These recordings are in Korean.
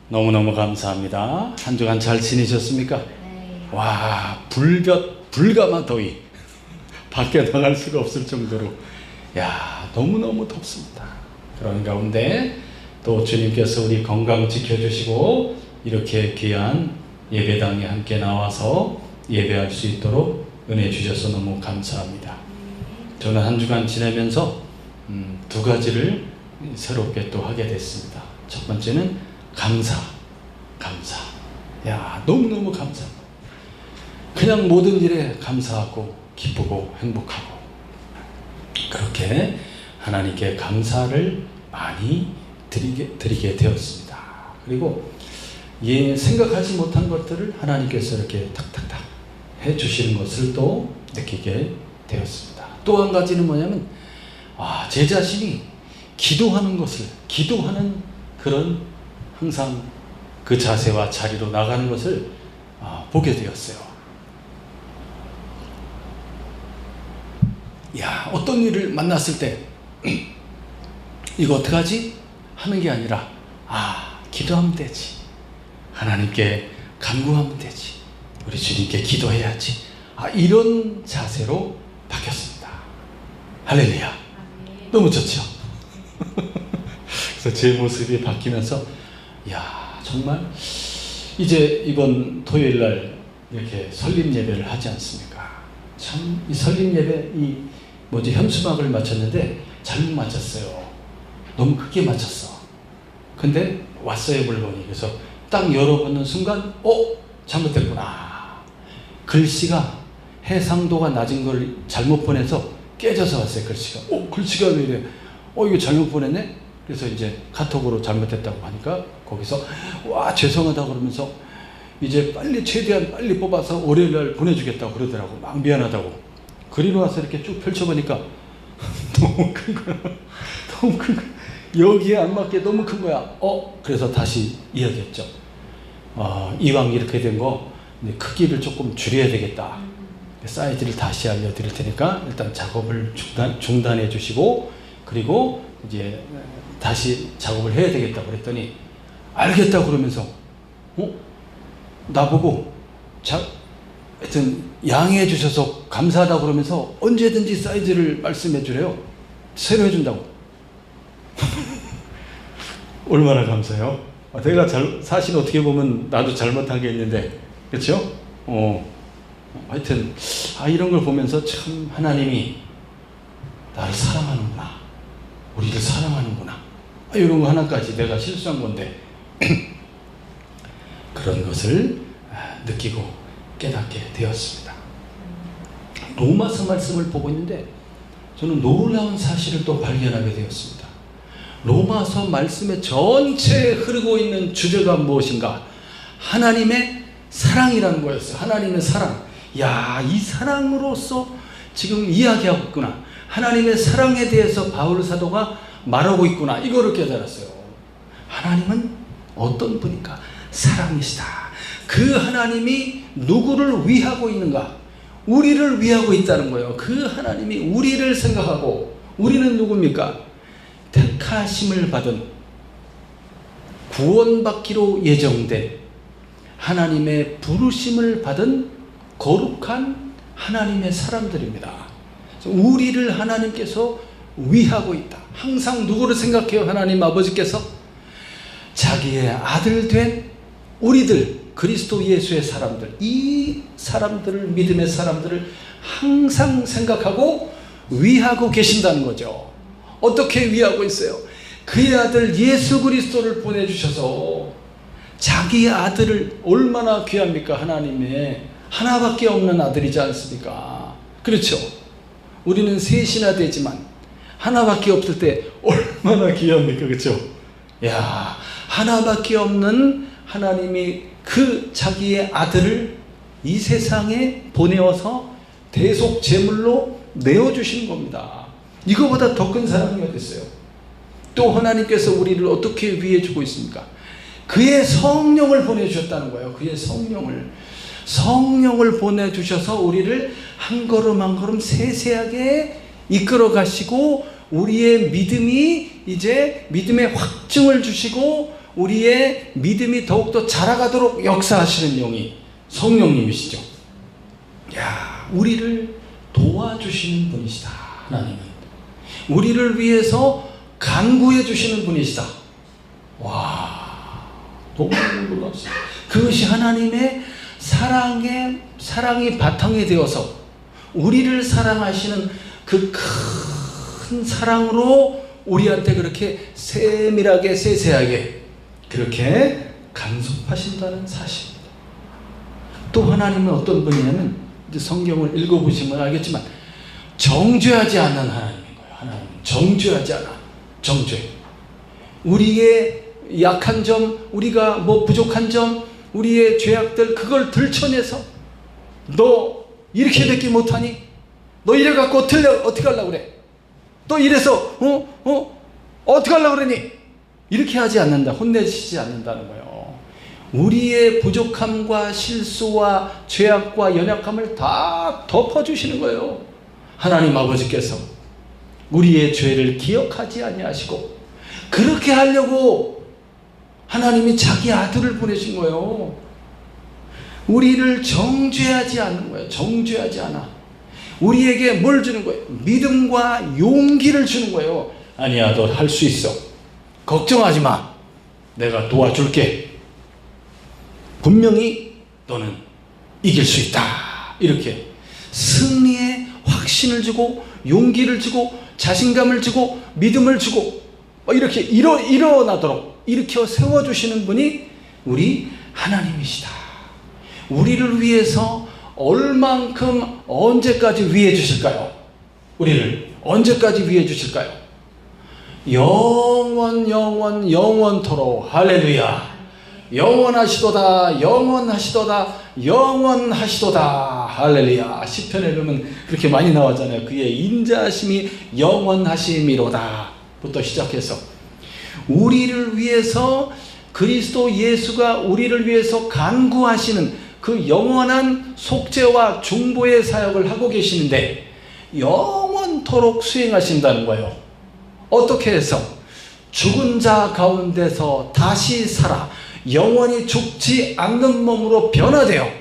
너무너무 감사합니다. 한 주간 잘 지내셨습니까? 네. 와, 불가마 더위. 밖에 나갈 수가 없을 정도로 너무너무 덥습니다. 그런 가운데 또 주님께서 우리 건강 지켜주시고 이렇게 귀한 예배당에 함께 나와서 예배할 수 있도록 은혜 주셔서 너무 감사합니다. 저는 한 주간 지내면서 두 가지를 새롭게 또 하게 됐습니다. 첫 번째는 감사. 너무너무 감사합니다. 그냥 모든 일에 감사하고 기쁘고 행복하고 그렇게 하나님께 감사를 많이 드리게 되었습니다. 그리고 생각하지 못한 것들을 하나님께서 이렇게 탁탁탁 해주시는 것을 또 느끼게 되었습니다. 또 한 가지는 뭐냐면 제 자신이 기도하는 그런 항상 그 자세와 자리로 나가는 것을 보게 되었어요. 어떤 일을 만났을 때 이거 어떡하지? 하는 게 아니라 기도하면 되지. 하나님께 간구하면 되지. 우리 주님께 기도해야지. 이런 자세로 바뀌었습니다. 할렐루야. 너무 좋죠? 그래서 제 모습이 바뀌면서 정말 이제 이번 토요일 날 이렇게 설립 예배를 하지 않습니까? 참 이 설립 예배 현수막을 맞췄는데 잘못 맞췄어요. 너무 크게 맞췄어. 근데 왔어요 물건이. 그래서 딱 열어보는 순간 잘못됐구나. 글씨가 해상도가 낮은 걸 잘못 보내서 깨져서 왔어요. 글씨가 왜 이래? 이거 잘못 보냈네? 그래서 이제 카톡으로 잘못했다고 하니까 거기서 죄송하다고 그러면서 이제 최대한 빨리 뽑아서 월요일날 보내주겠다고 그러더라고. 막 미안하다고. 그리고 와서 이렇게 쭉 펼쳐보니까 너무 큰 거야. 너무 큰 거야. 여기에 안 맞게 너무 큰 거야. 그래서 다시 이야기했죠. 이왕 이렇게 된 거 크기를 조금 줄여야 되겠다. 사이즈를 다시 알려드릴 테니까 일단 작업을 중단해 주시고 그리고 이제 다시 작업을 해야 되겠다고 그랬더니 알겠다고 그러면서 나보고 하여튼 양해해 주셔서 감사하다고 그러면서 언제든지 사이즈를 말씀해 주래요. 새로 해준다고. 얼마나 감사해요. 내가 사실 어떻게 보면 나도 잘못한 게 있는데 그렇죠? 하여튼 이런 걸 보면서 참 하나님이 나를 사랑하는구나. 우리를 사랑하는구나. 이런 거 하나까지 내가 실수한 건데 그런 것을 느끼고 깨닫게 되었습니다. 로마서 말씀을 보고 있는데 저는 놀라운 사실을 또 발견하게 되었습니다. 로마서 말씀의 전체에 흐르고 있는 주제가 무엇인가? 하나님의 사랑이라는 거였어요. 하나님의 사랑. 이 사랑으로서 지금 이야기하고 있구나. 하나님의 사랑에 대해서 바울 사도가 말하고 있구나. 이거를 깨달았어요. 하나님은 어떤 분인가? 사랑이시다. 그 하나님이 누구를 위하고 있는가? 우리를 위하고 있다는 거예요. 그 하나님이 우리를 생각하고 우리는 누굽니까? 택하심을 받은 구원받기로 예정된 하나님의 부르심을 받은 거룩한 하나님의 사람들입니다. 우리를 하나님께서 위하고 있다. 항상 누구를 생각해요? 하나님 아버지께서 자기의 아들 된 우리들 그리스도 예수의 사람들, 이 사람들을 믿음의 사람들을 항상 생각하고 위하고 계신다는 거죠. 어떻게 위하고 있어요? 그의 아들 예수 그리스도를 보내주셔서 자기의 아들을 얼마나 귀합니까? 하나님의 하나밖에 없는 아들이지 않습니까? 그렇죠? 우리는 셋이나 되지만 하나밖에 없을 때 얼마나 귀합니까? 그렇죠? 하나밖에 없는 하나님이 그 자기의 아들을 이 세상에 보내어서 대속 제물로 내어주시는 겁니다. 이거보다 더 큰 사랑이 어디 있어요? 또 하나님께서 우리를 어떻게 위해주고 있습니까? 그의 성령을 보내주셨다는 거예요. 그의 성령을 보내주셔서 우리를 한 걸음 한 걸음 세세하게 이끌어 가시고 우리의 믿음이 이제 믿음의 확증을 주시고 우리의 믿음이 더욱더 자라가도록 역사하시는 영이 성령님이시죠. 야, 우리를 도와주시는 분이시다. 하나님은 우리를 위해서 간구해 주시는 분이시다. 와, 너무 놀랍습니다. 그것이 하나님의 사랑이 바탕이 되어서 우리를 사랑하시는 그 큰 사랑으로 우리한테 그렇게 세밀하게 세세하게 그렇게 간섭하신다는 사실입니다. 또 하나님은 어떤 분이냐면, 이제 성경을 읽어보시면 알겠지만 정죄하지 않는 하나님인 거예요. 하나님은 정죄하지 않아. 정죄. 우리의 약한 점, 우리가 뭐 부족한 점, 우리의 죄악들, 그걸 들춰내서 너 이렇게 되기 못하니? 너 이래갖고 어떻게 하려고 그래? 너 이래서 어떻게 하려고 그러니? 이렇게 하지 않는다. 혼내시지 않는다는 거예요. 우리의 부족함과 실수와 죄악과 연약함을 다 덮어주시는 거예요. 하나님 아버지께서 우리의 죄를 기억하지 아니하시고, 그렇게 하려고 하나님이 자기 아들을 보내신 거예요. 우리를 정죄하지 않는 거예요. 정죄하지 않아. 우리에게 뭘 주는 거예요? 믿음과 용기를 주는 거예요. 아니야, 너 할 수 있어. 걱정하지 마. 내가 도와줄게. 분명히 너는 이길 수 있다. 이렇게 승리의 확신을 주고, 용기를 주고, 자신감을 주고, 믿음을 주고, 이렇게 일어나도록 일으켜 세워주시는 분이 우리 하나님이시다. 우리를 위해서 얼만큼 언제까지 위해 주실까요? 우리를 언제까지 위해 주실까요? 영원토록. 할렐루야. 영원하시도다. 할렐루야. 시편에 보면 그렇게 많이 나왔잖아요. 그의 인자하심이 영원하심이로다 부터 시작해서 우리를 위해서, 그리스도 예수가 우리를 위해서 간구하시는 그 영원한 속죄와 중보의 사역을 하고 계시는데 영원토록 수행하신다는 거예요. 어떻게 해서? 죽은 자 가운데서 다시 살아 영원히 죽지 않는 몸으로 변화되어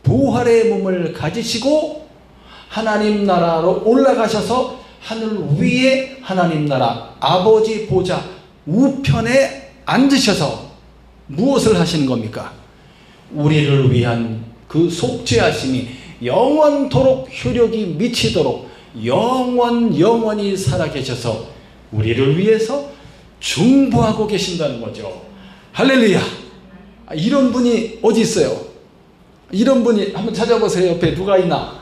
부활의 몸을 가지시고 하나님 나라로 올라가셔서 하늘 위에 하나님 나라 아버지 보좌 우편에 앉으셔서 무엇을 하시는 겁니까? 우리를 위한 그 속죄하심이 영원토록 효력이 미치도록 영원히 살아계셔서 우리를 위해서 중보하고 계신다는 거죠. 할렐루야. 이런 분이 어디 있어요? 이런 분이 한번 찾아보세요. 옆에 누가 있나?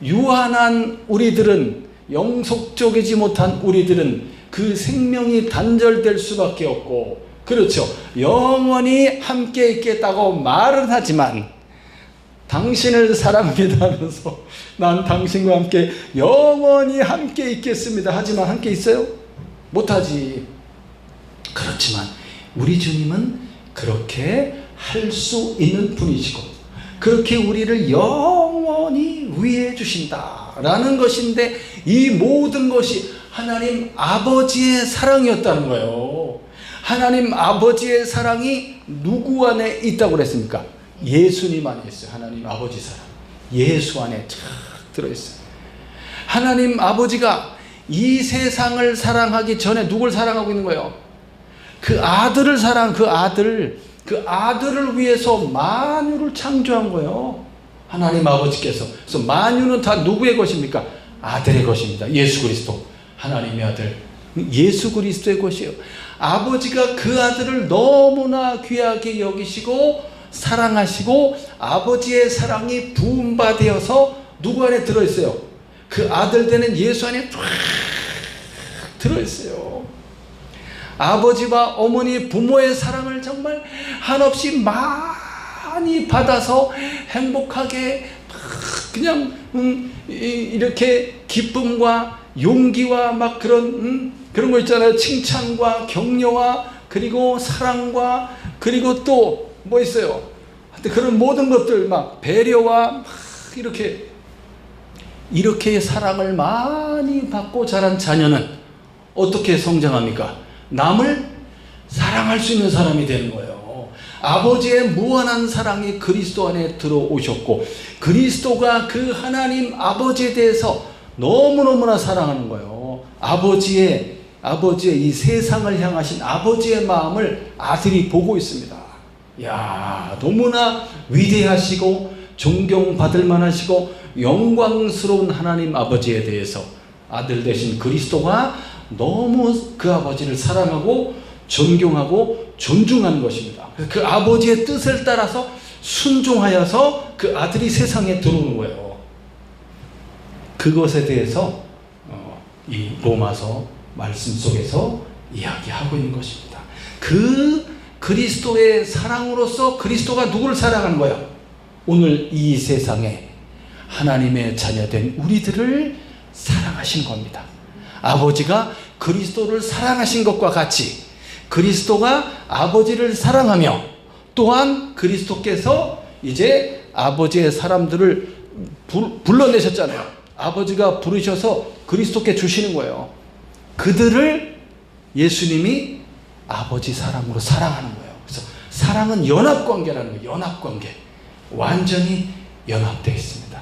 유한한 우리들은, 영속적이지 못한 우리들은 그 생명이 단절될 수밖에 없고, 그렇죠, 영원히 함께 있겠다고 말은 하지만 당신을 사랑합니다 하면서 난 당신과 함께 영원히 함께 있겠습니다 하지만 함께 있어요? 못하지. 그렇지만 우리 주님은 그렇게 할 수 있는 분이시고 그렇게 우리를 영원히 위해 주신다라는 것인데, 이 모든 것이 하나님 아버지의 사랑이었다는 거예요. 하나님 아버지의 사랑이 누구 안에 있다고 그랬습니까? 예수님 안에 있어요. 하나님 아버지 사랑, 예수 안에 쫙 들어있어요. 하나님 아버지가 이 세상을 사랑하기 전에 누굴 사랑하고 있는 거예요? 그 아들을 그 아들을 위해서 만유를 창조한 거예요. 하나님 아버지께서. 그래서 만유는 다 누구의 것입니까? 아들의 것입니다. 예수 그리스도, 하나님의 아들 예수 그리스도의 것이에요. 아버지가 그 아들을 너무나 귀하게 여기시고 사랑하시고 아버지의 사랑이 부음받아서 누구 안에 들어있어요? 그 아들 되는 예수 안에 쫙 들어있어요. 아버지와 어머니, 부모의 사랑을 정말 한없이 많이 받아서 행복하게 그냥 이렇게 기쁨과 용기와 막 그런 거 있잖아요. 칭찬과 격려와 그리고 사랑과 그리고 또 뭐 있어요? 하여튼 그런 모든 것들 막 배려와 막 이렇게 사랑을 많이 받고 자란 자녀는 어떻게 성장합니까? 남을 사랑할 수 있는 사람이 되는 거예요. 아버지의 무한한 사랑이 그리스도 안에 들어오셨고, 그리스도가 그 하나님 아버지에 대해서 너무너무나 사랑하는 거예요. 아버지의 이 세상을 향하신 아버지의 마음을 아들이 보고 있습니다. 야, 너무나 위대하시고 존경받을 만하시고 영광스러운 하나님 아버지에 대해서 아들 되신 그리스도가 너무 그 아버지를 사랑하고 존경하고 존중하는 것입니다. 그 아버지의 뜻을 따라서 순종하여서 그 아들이 세상에 들어오는 거예요. 그것에 대해서 이 로마서 말씀 속에서 이야기하고 있는 것입니다. 그 그리스도의 사랑으로서 그리스도가 누구를 사랑하는 거예요? 오늘 이 세상에 하나님의 자녀된 우리들을 사랑하신 겁니다. 아버지가 그리스도를 사랑하신 것과 같이 그리스도가 아버지를 사랑하며, 또한 그리스도께서 이제 아버지의 사람들을 불러내셨잖아요. 아버지가 부르셔서 그리스도께 주시는 거예요. 그들을 예수님이 아버지 사랑으로 사랑하는 거예요. 그래서 사랑은 연합관계라는 거예요. 연합관계. 완전히 연합되어 있습니다.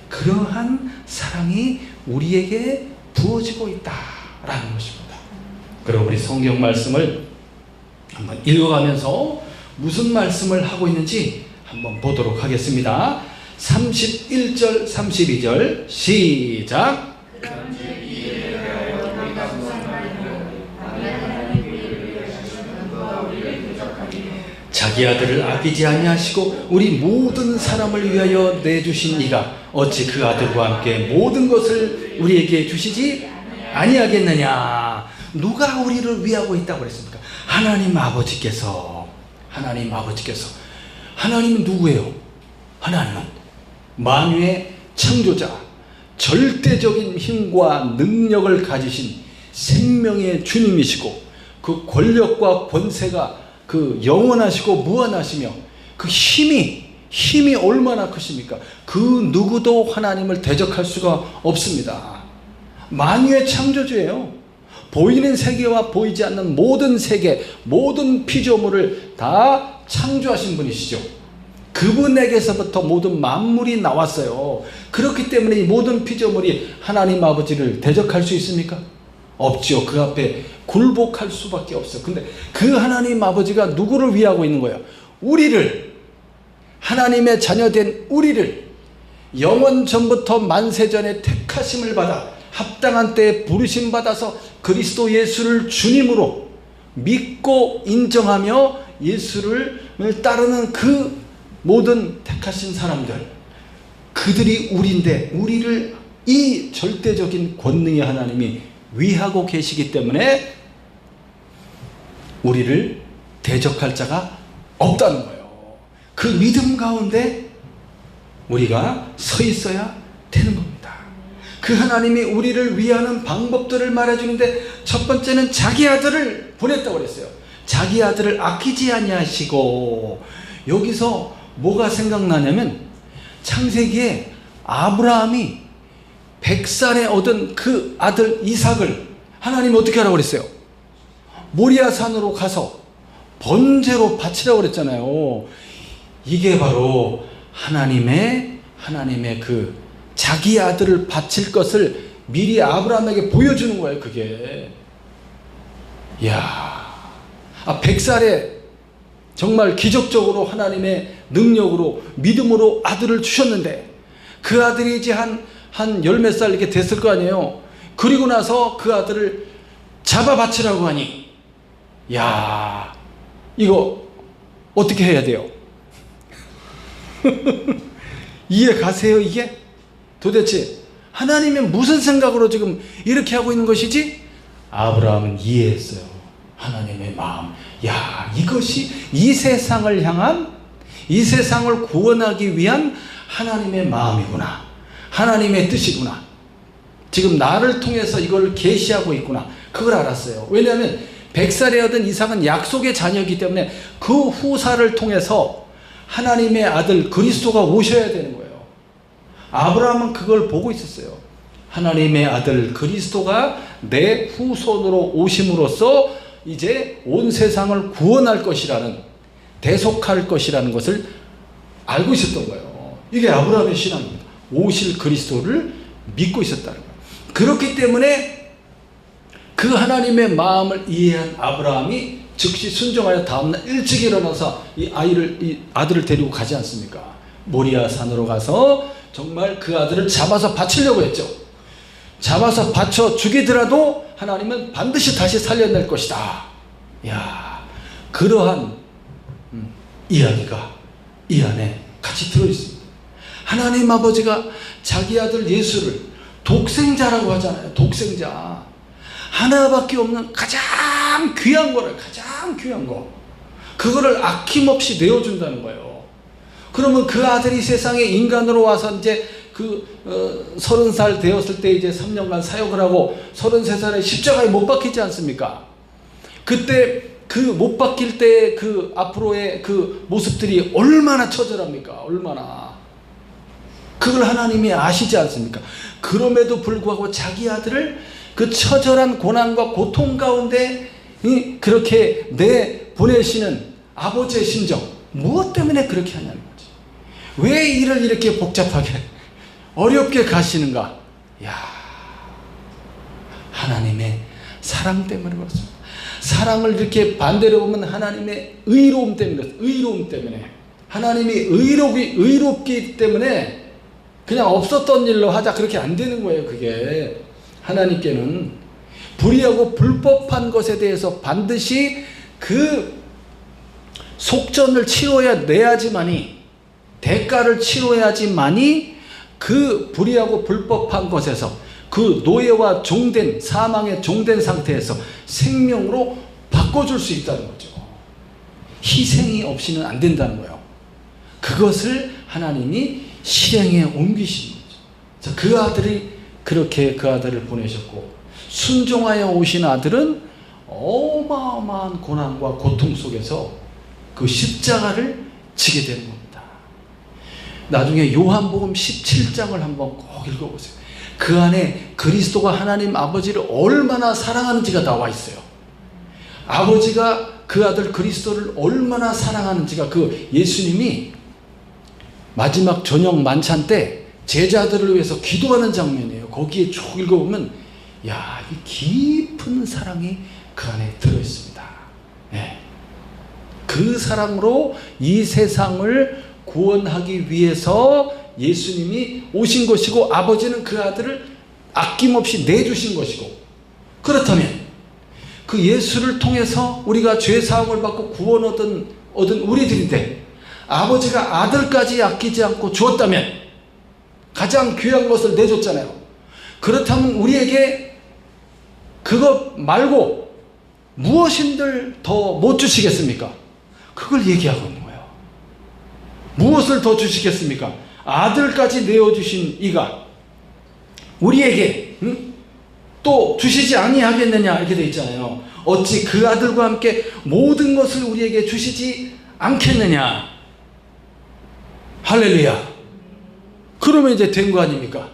그러한 사랑이 우리에게 부어지고 있다라는 것입니다. 그럼 우리 성경 말씀을 한번 읽어가면서 무슨 말씀을 하고 있는지 한번 보도록 하겠습니다. 31절 32절 시작. 자기 아들을 아끼지 아니하시고 우리 모든 사람을 위하여 내주신 이가 어찌 그 아들과 함께 모든 것을 우리에게 주시지 아니하겠느냐. 누가 우리를 위하고 있다고 그랬습니까? 하나님 아버지께서. 하나님은 누구예요? 하나님은 만유의 창조자, 절대적인 힘과 능력을 가지신 생명의 주님이시고, 그 권력과 권세가 그 영원하시고 무한하시며, 그 힘이 얼마나 크십니까? 그 누구도 하나님을 대적할 수가 없습니다. 만유의 창조주예요. 보이는 세계와 보이지 않는 모든 세계, 모든 피조물을 다 창조하신 분이시죠. 그분에게서부터 모든 만물이 나왔어요. 그렇기 때문에 이 모든 피조물이 하나님 아버지를 대적할 수 있습니까? 없죠. 그 앞에 굴복할 수밖에 없어요. 근데 그 하나님 아버지가 누구를 위하고 있는 거예요? 우리를, 하나님의 자녀된 우리를 영원 전부터 만세전에 택하심을 받아 합당한 때에 부르심 받아서 그리스도 예수를 주님으로 믿고 인정하며 예수를 따르는 그 모든 택하신 사람들, 그들이 우리인데, 우리를 이 절대적인 권능의 하나님이 위하고 계시기 때문에 우리를 대적할 자가 없다는 거예요. 그 믿음 가운데 우리가 서 있어야 되는 겁니다. 그 하나님이 우리를 위하는 방법들을 말해주는데, 첫 번째는 자기 아들을 보냈다고 그랬어요. 자기 아들을 아끼지 아니하시고, 여기서 뭐가 생각나냐면 창세기에 아브라함이 100살에 얻은 그 아들 이삭을 하나님이 어떻게 하라고 그랬어요? 모리아산으로 가서 번제로 바치라고 그랬잖아요. 이게 바로 하나님의 그 자기 아들을 바칠 것을 미리 아브라함에게 보여주는 거예요. 그게. 이야, 100살에 정말 기적적으로 하나님의 능력으로 믿음으로 아들을 주셨는데, 그 아들이 이제 한 열 몇 살 이렇게 됐을 거 아니에요. 그리고 나서 그 아들을 잡아 바치라고 하니, 야, 이거 어떻게 해야 돼요? 이해 가세요? 이게 도대체 하나님이 무슨 생각으로 지금 이렇게 하고 있는 것이지? 아브라함은 이해했어요. 하나님의 마음. 야, 이것이 이 세상을 향한, 이 세상을 구원하기 위한 하나님의 마음이구나. 하나님의 뜻이구나. 지금 나를 통해서 이걸 계시하고 있구나. 그걸 알았어요. 왜냐하면 100살에 얻은 이삭은 약속의 자녀이기 때문에 그 후사를 통해서 하나님의 아들 그리스도가 오셔야 되는 거예요. 아브라함은 그걸 보고 있었어요. 하나님의 아들 그리스도가 내 후손으로 오심으로써 이제 온 세상을 구원할 것이라는, 대속할 것이라는 것을 알고 있었던 거예요. 이게 아브라함의 신앙입니다. 오실 그리스도를 믿고 있었다는 거예요. 그렇기 때문에 그 하나님의 마음을 이해한 아브라함이 즉시 순종하여 다음날 일찍 일어나서 이 아들을 데리고 가지 않습니까? 모리아 산으로 가서 정말 그 아들을 잡아서 바치려고 했죠. 잡아서 바쳐 죽이더라도 하나님은 반드시 다시 살려낼 것이다. 야, 그러한 이야기가 이 안에 같이 들어있습니다. 하나님 아버지가 자기 아들 예수를 독생자라고 하잖아요. 독생자. 하나밖에 없는 가장 귀한 거를, 가장 귀한 거, 그거를 아낌없이 내어준다는 거예요. 그러면 그 아들이 세상에 인간으로 와서 이제 30살 되었을 때 이제 3년간 사역을 하고 33살에 십자가에 못 박히지 않습니까? 그때 그 못 박힐 때 그 앞으로의 그 모습들이 얼마나 처절합니까? 얼마나. 그걸 하나님이 아시지 않습니까? 그럼에도 불구하고 자기 아들을 그 처절한 고난과 고통 가운데 그렇게 내보내시는 아버지의 심정, 무엇 때문에 그렇게 하냐는 거지. 왜 일을 이렇게 복잡하게 어렵게 가시는가? 야, 하나님의 사랑 때문에 그렇습니다. 사랑을 이렇게 반대로 보면 하나님의 의로움 때문에 그렇습니다. 의로움 때문에. 하나님이 의롭기 때문에 그냥 없었던 일로 하자, 그렇게 안 되는 거예요. 그게 하나님께는 불의하고 불법한 것에 대해서 반드시 그 속전을 치러내야지만이, 대가를 치러야지만이 그 불의하고 불법한 것에서, 그 노예와 종된, 사망에 종된 상태에서 생명으로 바꿔줄 수 있다는 거죠. 희생이 없이는 안 된다는 거예요. 그것을 하나님이 실행에 옮기신 거죠. 그 아들이 그렇게 그 아들을 보내셨고, 순종하여 오신 아들은 어마어마한 고난과 고통 속에서 그 십자가를 지게 되는 겁니다. 나중에 요한복음 17장을 한번 꼭 읽어보세요. 그 안에 그리스도가 하나님 아버지를 얼마나 사랑하는지가 나와 있어요. 아버지가 그 아들 그리스도를 얼마나 사랑하는지가, 그 예수님이 마지막 저녁 만찬 때 제자들을 위해서 기도하는 장면이에요. 거기에 쭉 읽어보면, 야, 이 깊은 사랑이 그 안에 들어있습니다. 네. 그 사랑으로 이 세상을 구원하기 위해서 예수님이 오신 것이고, 아버지는 그 아들을 아낌없이 내주신 것이고, 그렇다면 그 예수를 통해서 우리가 죄사함을 받고 구원 얻은 우리들인데, 아버지가 아들까지 아끼지 않고 주었다면, 가장 귀한 것을 내줬잖아요. 그렇다면 우리에게 그것 말고 무엇인들 더 못 주시겠습니까? 그걸 얘기하고 있는 거예요. 무엇을 더 주시겠습니까? 아들까지 내어주신 이가 우리에게 또 주시지 아니하겠느냐, 이렇게 되어 있잖아요. 어찌 그 아들과 함께 모든 것을 우리에게 주시지 않겠느냐. 할렐루야. 그러면 이제 된 거 아닙니까?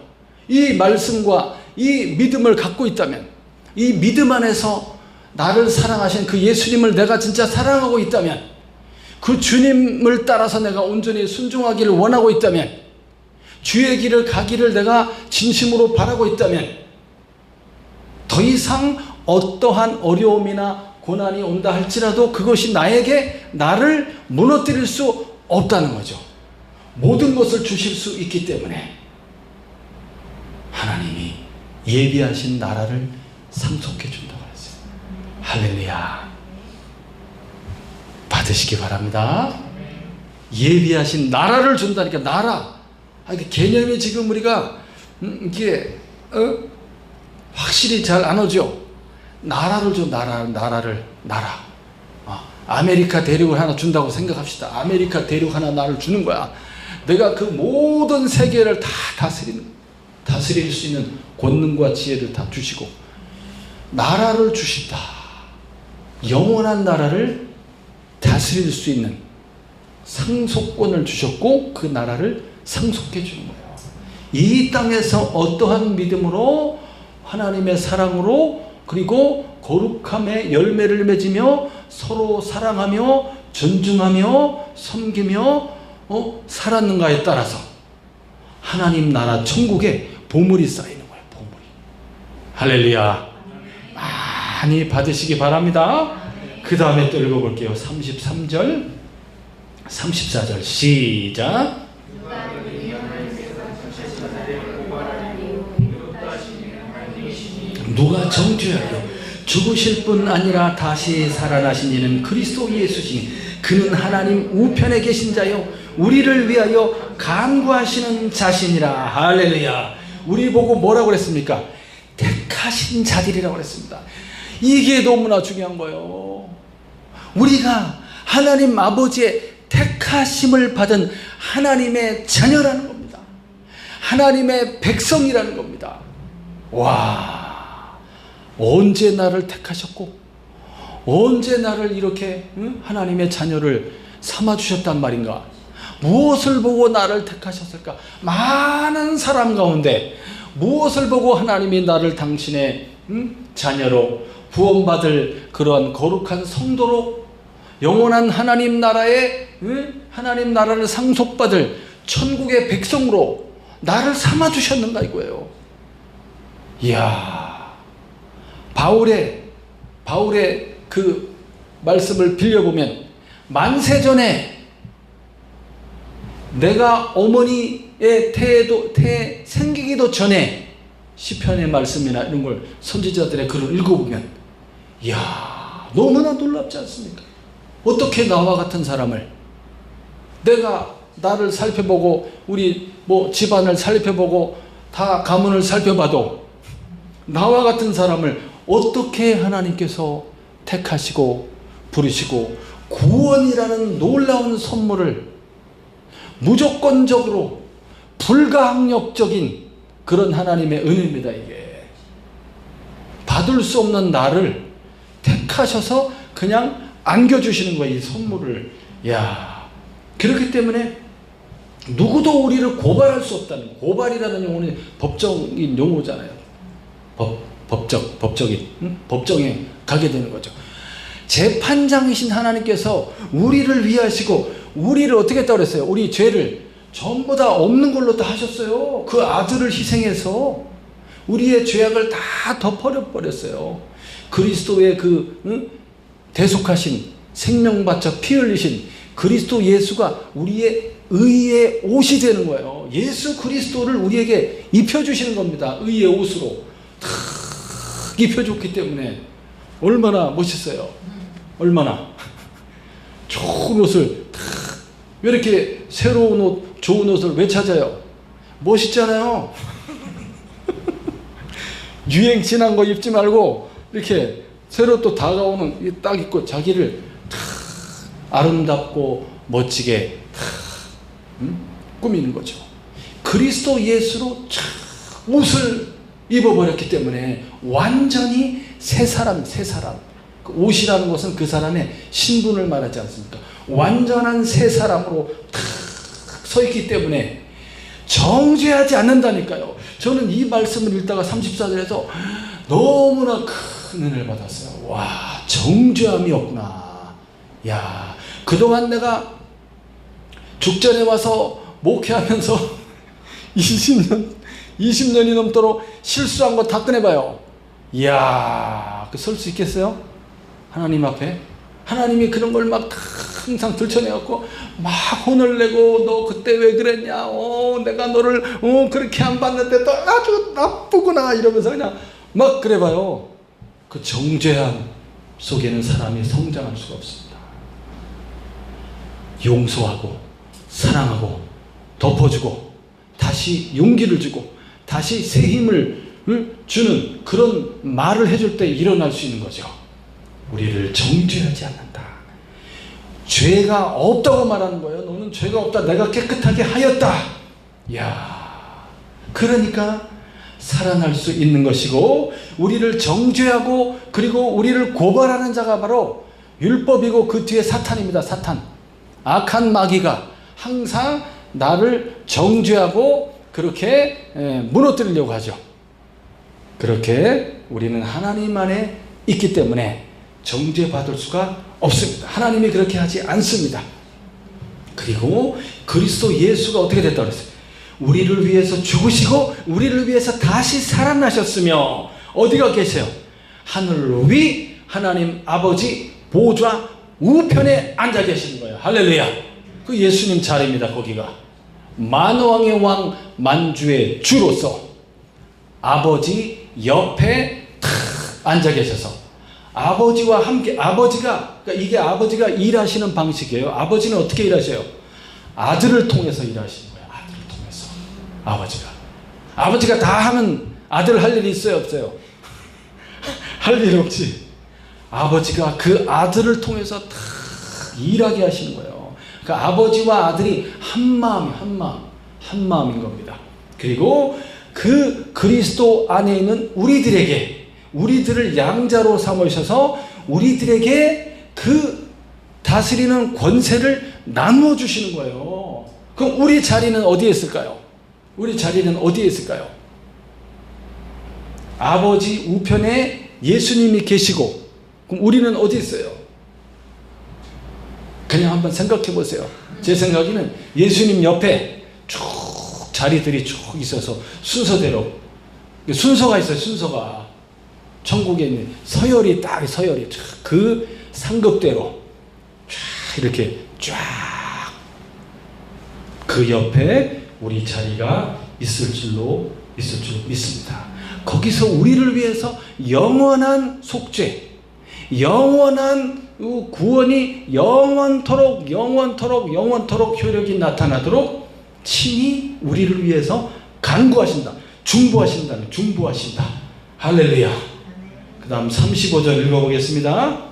이 말씀과 이 믿음을 갖고 있다면, 이 믿음 안에서 나를 사랑하신 그 예수님을 내가 진짜 사랑하고 있다면, 그 주님을 따라서 내가 온전히 순종하기를 원하고 있다면, 주의 길을 가기를 내가 진심으로 바라고 있다면, 더 이상 어떠한 어려움이나 고난이 온다 할지라도 그것이 나를 무너뜨릴 수 없다는 거죠. 모든 것을 주실 수 있기 때문에 하나님이 예비하신 나라를 상속해 준다고 했어요. 할렐루야. 받으시기 바랍니다. 예비하신 나라를 준다니까. 나라. 개념이 지금 우리가 이게 확실히 잘 안 오죠. 나라를 줘. 나라. 아메리카 대륙을 하나 준다고 생각합시다. 아메리카 대륙 하나 나를 주는 거야. 내가 그 모든 세계를 다 다스릴 수 있는 권능과 지혜를 다 주시고 나라를 주신다. 영원한 나라를 다스릴 수 있는 상속권을 주셨고 그 나라를 상속해 주는 거예요. 이 땅에서 어떠한 믿음으로, 하나님의 사랑으로 그리고 거룩함의 열매를 맺으며 서로 사랑하며 존중하며 섬기며 살았는가에 따라서 하나님 나라 천국에 보물이 쌓이는 거예요. 보물이. 할렐루야. 많이 받으시기 바랍니다. 그 다음에 또 읽어볼게요. 33절 34절 시작. 누가 정죄하여 죽으실 뿐 아니라 다시 살아나신 이는 그리스도 예수시니 그는 하나님 우편에 계신 자요 우리를 위하여 간구하시는 자신이라. 할렐루야. 우리 보고 뭐라고 그랬습니까? 택하신 자들이라고 그랬습니다. 이게 너무나 중요한 거예요. 우리가 하나님 아버지의 택하심을 받은 하나님의 자녀라는 겁니다. 하나님의 백성이라는 겁니다. 와, 언제 나를 택하셨고 언제 나를 이렇게 하나님의 자녀를 삼아주셨단 말인가? 무엇을 보고 나를 택하셨을까? 많은 사람 가운데 무엇을 보고 하나님이 나를 당신의 자녀로 구원받을 그러한 거룩한 성도로 영원한 하나님 나라의 하나님 나라를 상속받을 천국의 백성으로 나를 삼아주셨는가 이거예요. 이야, 바울의 그 말씀을 빌려보면 만세전에 내가 어머니의 태에 생기기도 전에 시편의 말씀이나 이런 걸 선지자들의 글을 읽어보면 이야, 너무나 놀랍지 않습니까? 어떻게 나와 같은 사람을, 내가 나를 살펴보고 우리 집안을 살펴보고 다 가문을 살펴봐도 나와 같은 사람을 어떻게 하나님께서 택하시고 부르시고 구원이라는 놀라운 선물을 무조건적으로 불가항력적인 그런 하나님의 은혜입니다. 이게 받을 수 없는 나를 택하셔서 그냥 안겨주시는 거예요. 이 선물을. 야, 그렇기 때문에 누구도 우리를 고발할 수 없다는, 고발이라는 용어는 법적인 용어잖아요. 법정에 가게 되는 거죠. 재판장이신 하나님께서 우리를 위하시고 우리를 어떻게 했다고 그랬어요? 우리 죄를 전부 다 없는 걸로 다 하셨어요. 그 아들을 희생해서 우리의 죄악을 다 덮어버렸어요. 그리스도의 대속하신, 생명 바쳐 피 흘리신 그리스도 예수가 우리의 의의 옷이 되는 거예요. 예수 그리스도를 우리에게 입혀주시는 겁니다. 의의 옷으로 탁 입혀줬기 때문에 얼마나 멋있어요. 얼마나 좋은 옷을 탁, 왜 이렇게 새로운 옷, 좋은 옷을 왜 찾아요? 멋있잖아요. 유행 지난 거 입지 말고 이렇게 새로 또 다가오는 딱 입고 자기를 탁 아름답고 멋지게 탁 꾸미는 거죠. 그리스도 예수로 탁 옷을 입어버렸기 때문에 완전히 새 사람. 그 옷이라는 것은 그 사람의 신분을 말하지 않습니까? 완전한 새 사람으로 탁 서 있기 때문에 정죄하지 않는다니까요. 저는 이 말씀을 읽다가 34절에서 너무나 큰 은혜를 받았어요. 와, 정죄함이 없구나. 야, 그동안 내가 죽전에 와서 목회하면서 20년이 넘도록 실수한 거 다 꺼내봐요. 이야, 설 수 있겠어요? 하나님 앞에? 하나님이 그런 걸 막 항상 들춰내갖고 막 혼을 내고 너 그때 왜 그랬냐? 내가 너를 그렇게 안 봤는데 너 아주 나쁘구나 이러면서 그냥 막 그래봐요. 그 정죄함 속에는 사람이 성장할 수가 없습니다. 용서하고 사랑하고 덮어주고 다시 용기를 주고 다시 새 힘을 주는 그런 말을 해줄 때 일어날 수 있는 거죠. 우리를 정죄하지 않는다. 죄가 없다고 말하는 거예요. 너는 죄가 없다. 내가 깨끗하게 하였다. 이야, 그러니까 살아날 수 있는 것이고 우리를 정죄하고 그리고 우리를 고발하는 자가 바로 율법이고 그 뒤에 사탄입니다. 사탄. 악한 마귀가 항상 나를 정죄하고 그렇게 무너뜨리려고 하죠. 그렇게 우리는 하나님 안에 있기 때문에 정죄받을 수가 없습니다. 하나님이 그렇게 하지 않습니다. 그리고 그리스도 예수가 어떻게 됐다고 그랬어요? 우리를 위해서 죽으시고 우리를 위해서 다시 살아나셨으며 어디가 계세요? 하늘 위 하나님 아버지 보좌 우편에 앉아 계시는 거예요. 할렐루야. 그 예수님 자리입니다. 거기가 만왕의 왕 만주의 주로서 아버지 옆에 탁 앉아 계셔서 아버지와 함께, 아버지가, 그러니까 이게 아버지가 일하시는 방식이에요. 아버지는 어떻게 일하셔요? 아들을 통해서 일하시는 거예요. 아들을 통해서. 아버지가 다 하면 아들 할 일이 있어요, 없어요? 할 일 없지. 아버지가 그 아들을 통해서 다 일하게 하시는 거예요. 그러니까 아버지와 아들이 한 마음인 겁니다. 그리고 그 그리스도 안에 있는 우리들을 양자로 삼으셔서 우리들에게 그 다스리는 권세를 나누어 주시는 거예요. 그럼 우리 자리는 어디에 있을까요? 아버지 우편에 예수님이 계시고, 그럼 우리는 어디 있어요? 그냥 한번 생각해 보세요. 제 생각에는 예수님 옆에 쭉 자리들이 쭉 있어서 순서대로, 순서가 있어요. 순서가 천국에 있는 서열이 그 상급대로 쫙 이렇게 쫙 그 옆에 우리 자리가 있을 줄로 믿습니다. 거기서 우리를 위해서 영원한 속죄, 영원한 구원이 영원토록 효력이 나타나도록 친히 우리를 위해서 간구하신다. 중보하신다. 할렐루야. 그 다음 35절 읽어보겠습니다.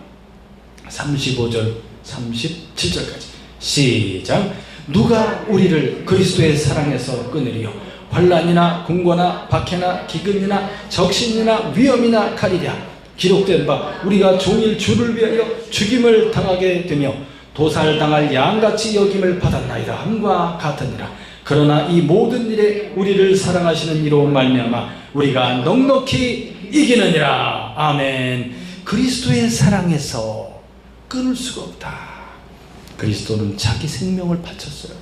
35절 37절까지 시작. 누가 우리를 그리스도의 사랑에서 끊으리요? 환난이나 궁고나 박해나 기근이나 적신이나 위험이나 칼이랴. 기록된 바 우리가 종일 주를 위하여 죽임을 당하게 되며 도살당할 양같이 여김을 받았나이다 함과 같으니라. 그러나 이 모든 일에 우리를 사랑하시는 이로 말미암아 우리가 넉넉히 이기느니라. 아멘. 그리스도의 사랑에서 끊을 수가 없다. 그리스도는 자기 생명을 바쳤어요.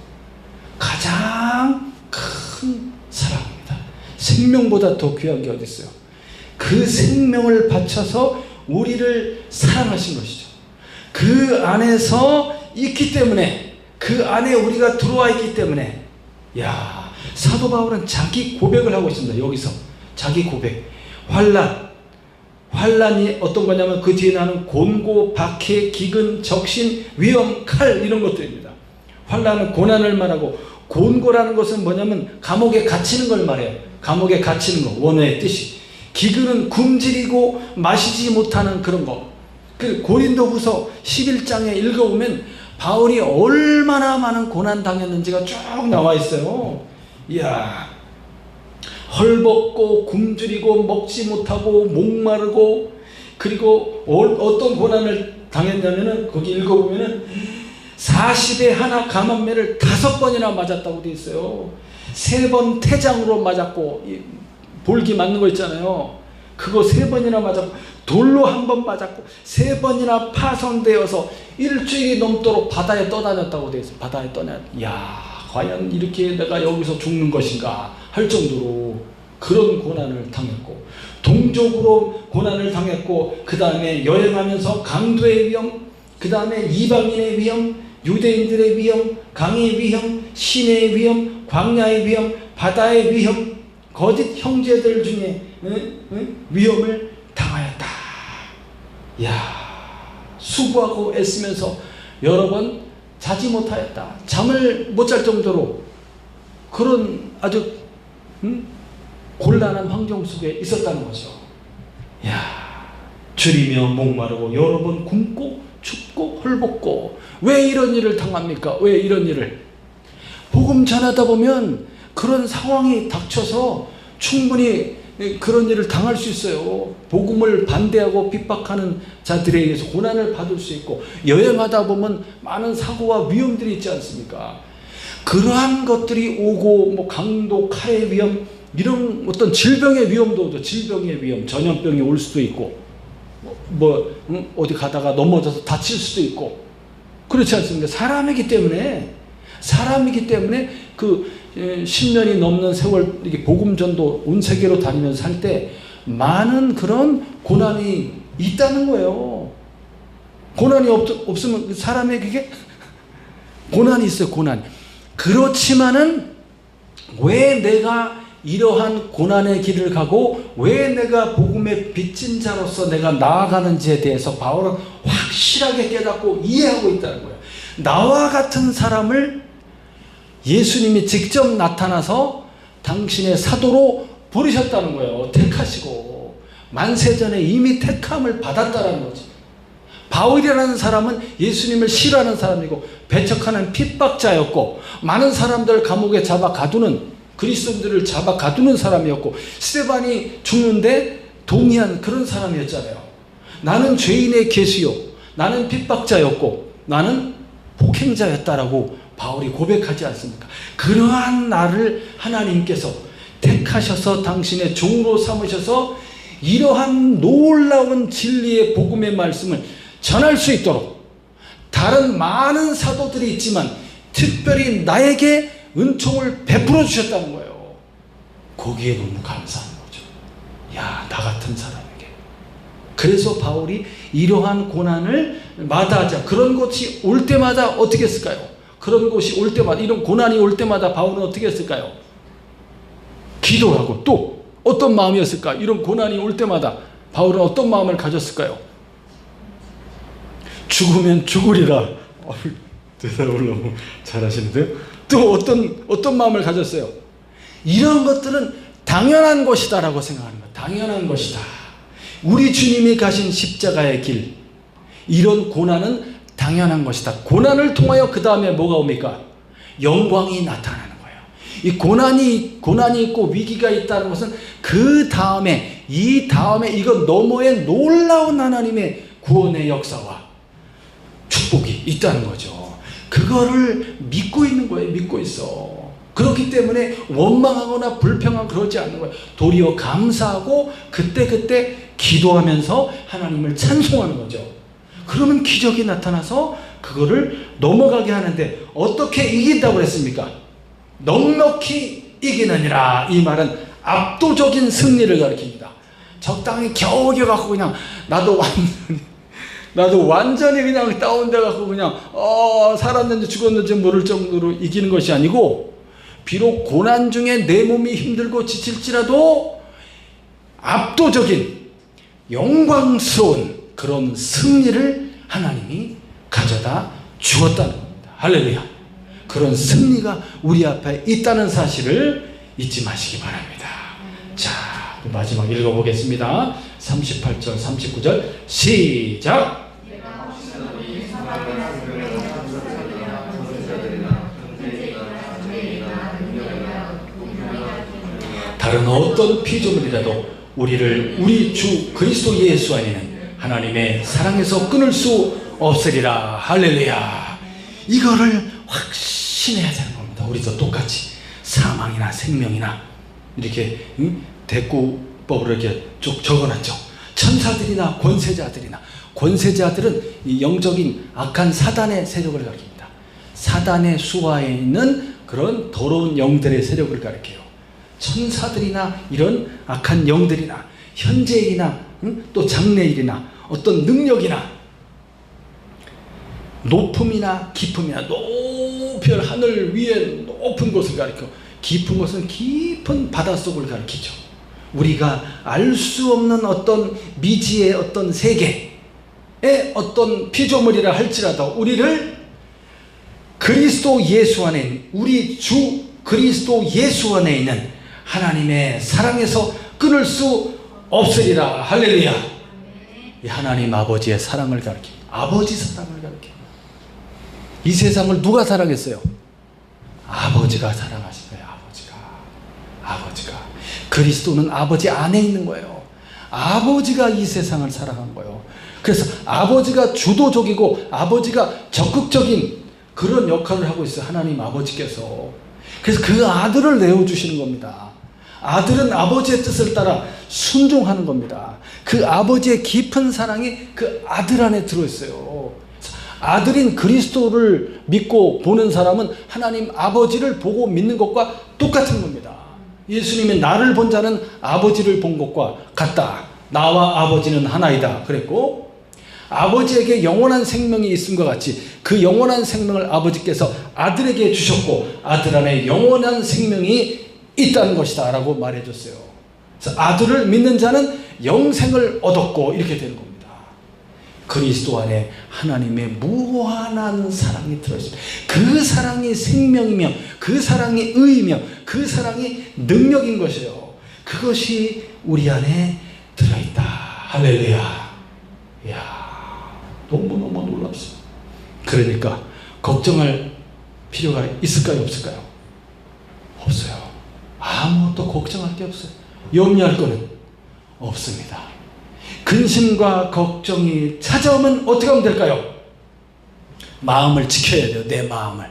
가장 큰 사랑입니다. 생명보다 더 귀한 게 어디 있어요? 그 생명을 바쳐서 우리를 사랑하신 것이죠. 그 안에서 있기 때문에, 그 안에 우리가 들어와 있기 때문에, 사도 바울은 자기 고백을 하고 있습니다. 여기서 자기 고백. 환란이 어떤 거냐면 그 뒤에 나는 곤고, 박해, 기근, 적신, 위험, 칼 이런 것들입니다. 환란은 고난을 말하고, 곤고라는 것은 뭐냐면 감옥에 갇히는 걸 말해요. 감옥에 갇히는 거, 원어의 뜻이. 기근은 굶주리고 마시지 못하는 그런 거. 그 고린도후서 11장에 읽어보면 바울이 얼마나 많은 고난 당했는지가 쭉 나와 있어요. 헐벗고 굶주리고 먹지 못하고 목마르고, 그리고 어떤 고난을 당했냐면은 거기 읽어보면은 40에 하나 감암매를 5번이나 맞았다고 돼 있어요. 3번 태장으로 맞았고, 볼기 맞는 거 있잖아요. 그거 3번이나 맞았고, 돌로 1번 맞았고, 3번이나 파손되어서 일주일이 넘도록 바다에 떠다녔다고 돼 있어요. 바다에 과연 이렇게 내가 여기서 죽는 것인가 할 정도로 그런 고난을 당했고, 동족으로 고난을 당했고, 그 다음에 여행하면서 강도의 위험, 그 다음에 이방인의 위험, 유대인들의 위험, 강의 위험, 시내의 위험, 광야의 위험, 바다의 위험, 거짓 형제들 중에 위험을 당하였다. 수고하고 애쓰면서 여러 번 자지 못하였다. 잠을 못 잘 정도로 그런 아주 곤란한 환경 속에 있었다는 거죠. 줄이며 목마르고 여러 번 굶고 춥고 헐벗고. 왜 이런 일을 당합니까? 왜 이런 일을? 복음 전하다 보면 그런 상황이 닥쳐서 충분히 그런 일을 당할 수 있어요. 복음을 반대하고 핍박하는 자들에 의해서 고난을 받을 수 있고, 여행하다 보면 많은 사고와 위험들이 있지 않습니까? 그러한 것들이 오고, 강도, 칼의 위험, 이런 어떤 질병의 위험도 오죠. 질병의 위험, 전염병이 올 수도 있고, 어디 가다가 넘어져서 다칠 수도 있고, 그렇지 않습니까? 사람이기 때문에 그 10년이 넘는 세월 이렇게 복음 전도 온 세계로 다니면서 살 때 많은 그런 고난이 있다는 거예요. 고난이 없으면 사람에게 고난이 있어요. 고난. 그렇지만은 왜 내가 이러한 고난의 길을 가고 왜 내가 복음의 빚진 자로서 내가 나아가는지에 대해서 바울은 확실하게 깨닫고 이해하고 있다는 거예요. 나와 같은 사람을 예수님이 직접 나타나서 당신의 사도로 부르셨다는 거예요. 택하시고 만세전에 이미 택함을 받았다는 거지. 바울이라는 사람은 예수님을 싫어하는 사람이고 배척하는 핍박자였고 많은 사람들을 감옥에 잡아 가두는 그리스도인들을 잡아 가두는 사람이었고 스데반이 죽는데 동의한 그런 사람이었잖아요. 나는 죄인의 계수요, 나는 핍박자였고 나는 폭행자였다라고 바울이 고백하지 않습니까? 그러한 나를 하나님께서 택하셔서 당신의 종으로 삼으셔서 이러한 놀라운 진리의 복음의 말씀을 전할 수 있도록 다른 많은 사도들이 있지만 특별히 나에게 은총을 베풀어 주셨다는 거예요. 거기에 너무 감사한 거죠. 야, 나 같은 사람에게. 그래서 바울이 이러한 고난을 마다하자. 그런 것이 올 때마다 어떻게 했을까요? 그런 것이 올 때마다, 이런 고난이 올 때마다 바울은 어떻게 했을까요? 기도하고 또 어떤 마음이었을까? 이런 고난이 올 때마다 바울은 어떤 마음을 가졌을까요? 죽으면 죽으리라. 대답을 너무 잘하시는데요. 또 어떤 마음을 가졌어요? 이런 것들은 당연한 것이다라고 생각하는 거예요. 당연한 것이다. 우리 주님이 가신 십자가의 길, 이런 고난은 당연한 것이다. 고난을 통하여 그 다음에 뭐가 옵니까? 영광이 나타나는 거예요. 이 고난이 있고 위기가 있다는 것은 그 다음에, 이것 너머에 놀라운 하나님의 구원의 역사와 축복이 있다는 거죠. 그거를 믿고 있는 거예요. 믿고 있어. 그렇기 때문에 원망하거나 불평하고 그러지 않는 거예요. 도리어 감사하고 그때 기도하면서 하나님을 찬송하는 거죠. 그러면 기적이 나타나서 그거를 넘어가게 하는데 어떻게 이긴다고 그랬습니까? 넉넉히 이기느니라. 이 말은 압도적인 승리를 가리킵니다. 적당히 겨우 이겨갖고 그냥 나도 완전히 그냥 다운돼 갖고 그냥 살았는지 죽었는지 모를 정도로 이기는 것이 아니고, 비록 고난 중에 내 몸이 힘들고 지칠지라도 압도적인 영광스러운 그런 승리를 하나님이 가져다 주었다는 겁니다. 할렐루야. 그런 승리가 우리 앞에 있다는 사실을 잊지 마시기 바랍니다. 자, 마지막 읽어보겠습니다. 38절 39절 시작. 다른 어떤 피조물이라도 우리 주 그리스도 예수 안에는 하나님의 사랑에서 끊을 수 없으리라. 할렐루야. 이거를 확신해야 되는 겁니다. 우리도 똑같이 사망이나 생명이나 이렇게 대꾸법으로 이렇게 쭉 적어놨죠. 천사들이나 권세자들은 이 영적인 악한 사단의 세력을 가리킵니다. 사단의 수하에 있는 그런 더러운 영들의 세력을 가리켜요. 천사들이나 이런 악한 영들이나 현재일이나 또 장래일이나 어떤 능력이나 높음이나 깊음이나 높은 하늘 위에 높은 곳을 가리켜, 깊은 곳은 깊은 바닷속을 가리키죠. 우리가 알 수 없는 어떤 미지의 어떤 세계의 어떤 피조물이라 할지라도 우리를 그리스도 예수 안에, 우리 주 그리스도 예수 안에 있는 하나님의 사랑에서 끊을 수 없으리라. 할렐루야. 이 하나님 아버지의 사랑을 가리킵니다. 아버지 사랑을 가리킵니다. 이 세상을 누가 사랑했어요? 아버지가 사랑하신 거예요. 아버지가. 그리스도는 아버지 안에 있는 거예요. 아버지가 이 세상을 사랑한 거예요. 그래서 아버지가 주도적이고 아버지가 적극적인 그런 역할을 하고 있어요. 하나님 아버지께서. 그래서 그 아들을 내어주시는 겁니다. 아들은 아버지의 뜻을 따라 순종하는 겁니다. 그 아버지의 깊은 사랑이 그 아들 안에 들어있어요. 아들인 그리스도를 믿고 보는 사람은 하나님 아버지를 보고 믿는 것과 똑같은 겁니다. 예수님이 나를 본 자는 아버지를 본 것과 같다. 나와 아버지는 하나이다 그랬고, 아버지에게 영원한 생명이 있음과 같이 그 영원한 생명을 아버지께서 아들에게 주셨고 아들 안에 영원한 생명이 있다는 것이다 라고 말해줬어요. 그래서 아들을 믿는 자는 영생을 얻었고 이렇게 되는 겁니다. 그리스도 안에 하나님의 무한한 사랑이 들어있습니다. 그 사랑이 생명이며 그 사랑이 의이며 그 사랑이 능력인 것이에요. 그것이 우리 안에 들어있다. 할렐루야. 이야, 너무너무 놀랍습니다. 그러니까 걱정할 필요가 있을까요? 없을까요? 없어요. 아무것도 걱정할 게 없어요. 염려할 거는 없습니다. 근심과 걱정이 찾아오면 어떻게 하면 될까요? 마음을 지켜야 돼요. 내 마음을.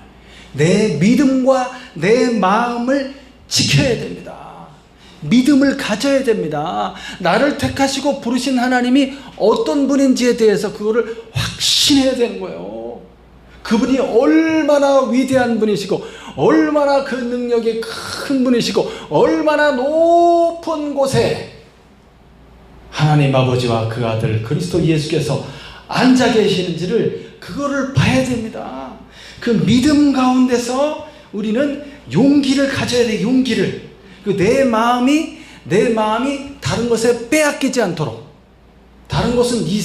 내 믿음과 내 마음을 지켜야 됩니다. 믿음을 가져야 됩니다. 나를 택하시고 부르신 하나님이 어떤 분인지에 대해서 그거를 확신해야 되는 거예요. 그분이 얼마나 위대한 분이시고 얼마나 그 능력이 큰 분이시고 얼마나 높은 곳에 하나님 아버지와 그 아들 그리스도 예수께서 앉아 계시는지를 그거를 봐야 됩니다. 그 믿음 가운데서 우리는 용기를 가져야 돼. 용기를. 내 마음이 다른 것에 빼앗기지 않도록. 다른 것은 이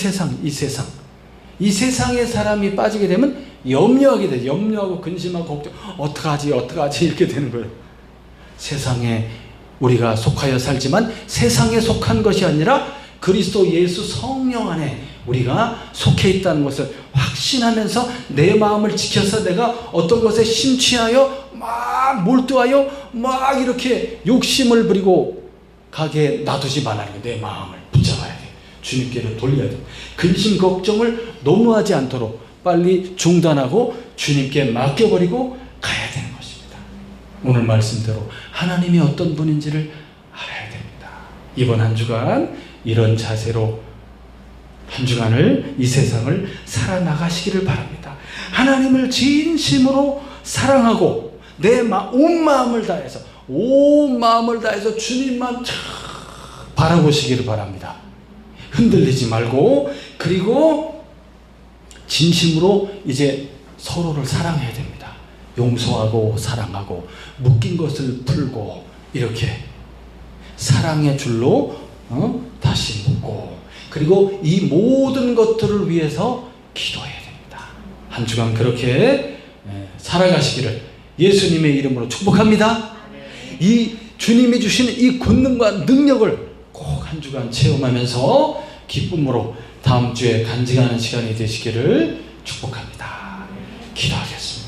세상의 사람이 빠지게 되면 염려하게 돼. 염려하고 근심하고 걱정. 어떡하지 이렇게 되는 거예요. 세상에 우리가 속하여 살지만 세상에 속한 것이 아니라 그리스도 예수 성령 안에 우리가 속해 있다는 것을 확신하면서 내 마음을 지켜서 내가 어떤 것에 심취하여 막 몰두하여 막 이렇게 욕심을 부리고 가게 놔두지 말라는 거예요. 내 마음을 붙잡아야 돼. 주님께로 돌려야 돼. 근심 걱정을 너무 하지 않도록 빨리 중단하고 주님께 맡겨버리고 가야 되는 것입니다. 오늘 말씀대로 하나님이 어떤 분인지를 알아야 됩니다. 이번 한 주간 이런 자세로 한 주간을 이 세상을 살아나가시기를 바랍니다. 하나님을 진심으로 사랑하고 온 마음을 다해서 주님만 바라보시기를 바랍니다. 흔들리지 말고, 그리고 진심으로 이제 서로를 사랑해야 됩니다. 용서하고 사랑하고 묶인 것을 풀고 이렇게 사랑의 줄로 다시 묶고, 그리고 이 모든 것들을 위해서 기도해야 됩니다. 한 주간 그렇게 살아가시기를 예수님의 이름으로 축복합니다. 이 주님이 주신 이 권능과 능력을 꼭 한 주간 체험하면서 기쁨으로 다음 주에 간증하는 시간이 되시기를 축복합니다. 기도하겠습니다.